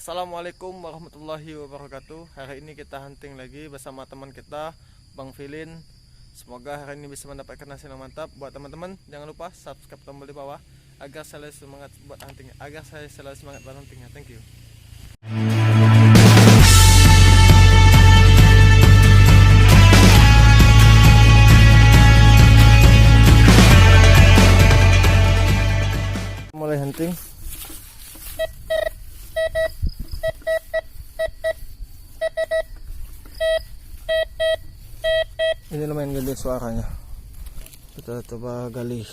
Assalamualaikum warahmatullahi wabarakatuh. Hari ini kita hunting lagi bersama teman kita, Bang Filin. Semoga hari ini bisa mendapatkan hasil yang mantap. Buat teman-teman, jangan lupa subscribe tombol di bawah agar selalu semangat buat hunting, agar saya selalu semangat buat huntingnya. Thank you. Mulai hunting. Ini lumayan gede suaranya. Kita coba gali.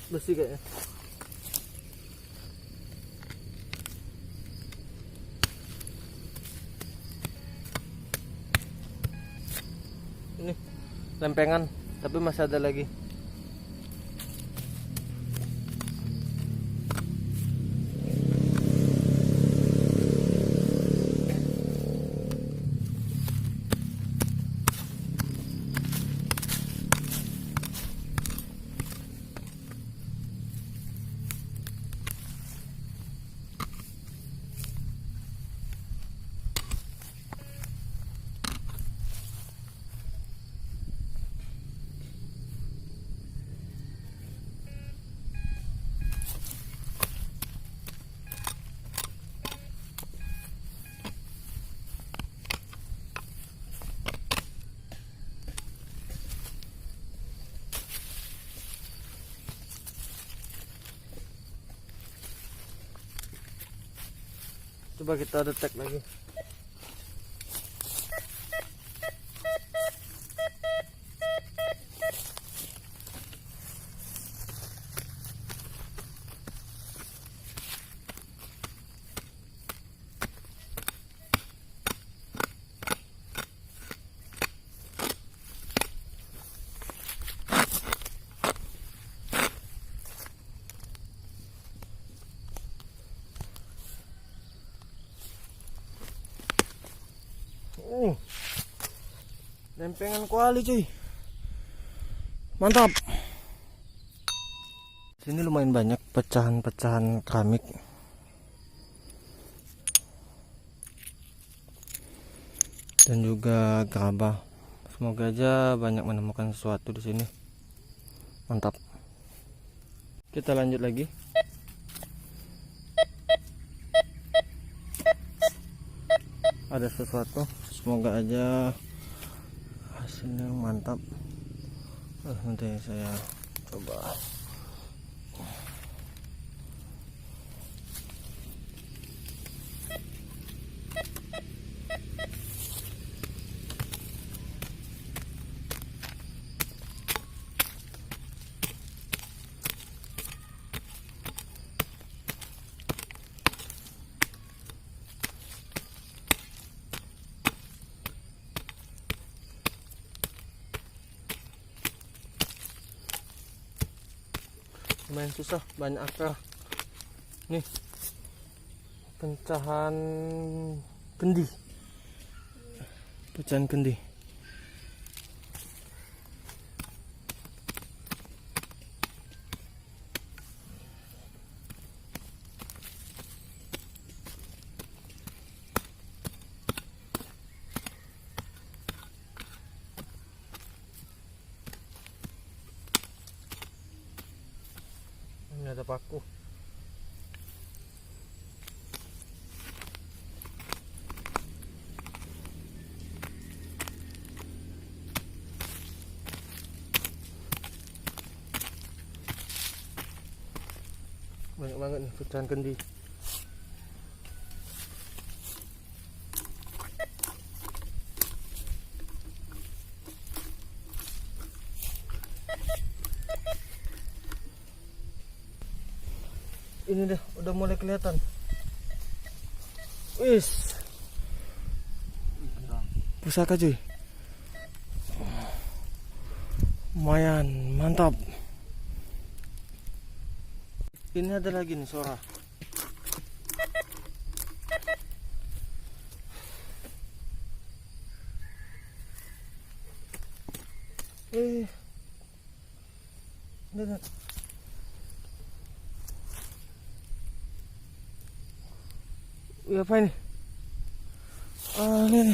Bersih kayaknya. Ini lempengan, tapi masih ada lagi. Coba kita detek lagi. Lempengan kuali cuy, mantap. Sini lumayan banyak pecahan-pecahan keramik. Dan juga gerabah. Semoga aja banyak menemukan sesuatu di sini. Mantap. Kita lanjut lagi. Ada sesuatu. Semoga aja hasilnya mantap. Nanti saya coba. Lumayan susah, banyak akar. Nih, pecahan kendi. Pecahan kendi. Ini ada paku. Banyak banget nih pecahan kendi. Ini deh, udah mulai kelihatan. Wis, pusaka cuy. Lumayan, mantap. Ini ada lagi nih suara. Lihat. Apa ini? Ini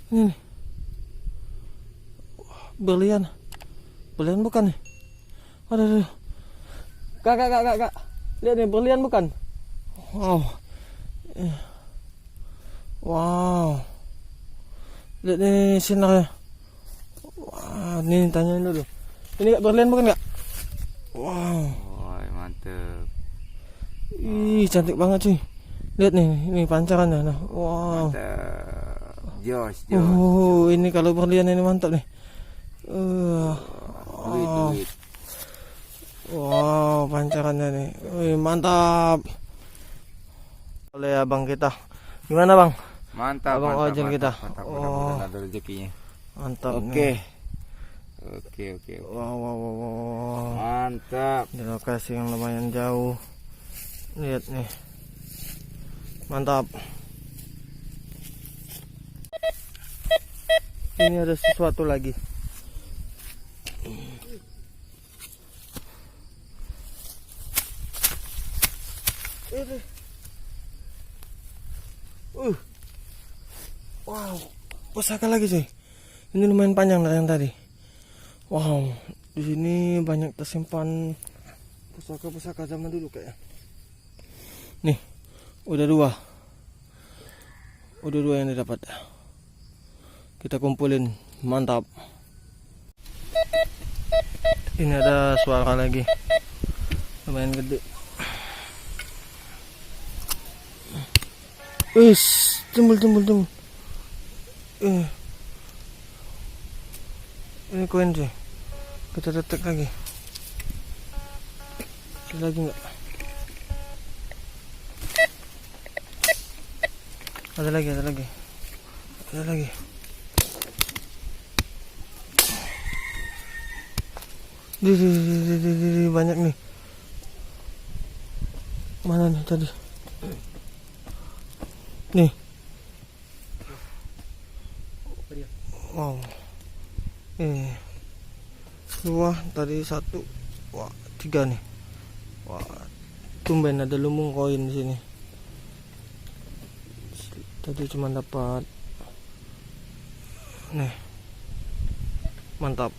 nih. Berlian bukan nih? Aduh. Kak. Lihat nih, berlian bukan? Wow. Lihat nih sinarnya. Wah, nih tanyain dulu. Ini Kak, berlian bukan Kak? Wow. Woi, mantep. Ih, cantik banget cuy. Lihat nih, ini pancarannya. Nah, wow. Mantap. Jos. Ini kalau berlian ini mantap nih. Duit. Wow, pancarannya nih. Wih, mantap. Oleh abang kita. Gimana bang? Mantap. Abang Ojen kita. Mudah-mudahan ada rezekinya. Mantap. Oke. Wow. Mantap. Di lokasi yang lumayan jauh. Lihat nih. Mantap. Ini ada sesuatu lagi. Wow, pusaka lagi cuy. Ini lumayan panjang dari yang tadi. Wow, di sini banyak tersimpan pusaka-pusaka zaman dulu kayak. Nih, udah dua yang didapat. Kita kumpulin, mantap. Ini ada suara lagi, lumayan gede. Jembul. Ini koin sih. Kita detek lagi. Ada lagi nggak? Ada lagi. Di banyak nih. Mana nih tadi? Nih. Wow. Dua, tadi satu. Wah, 3 nih. Wah, tumben ada lumbung koin di sini. Tadi cuma dapat. Nih. Mantap.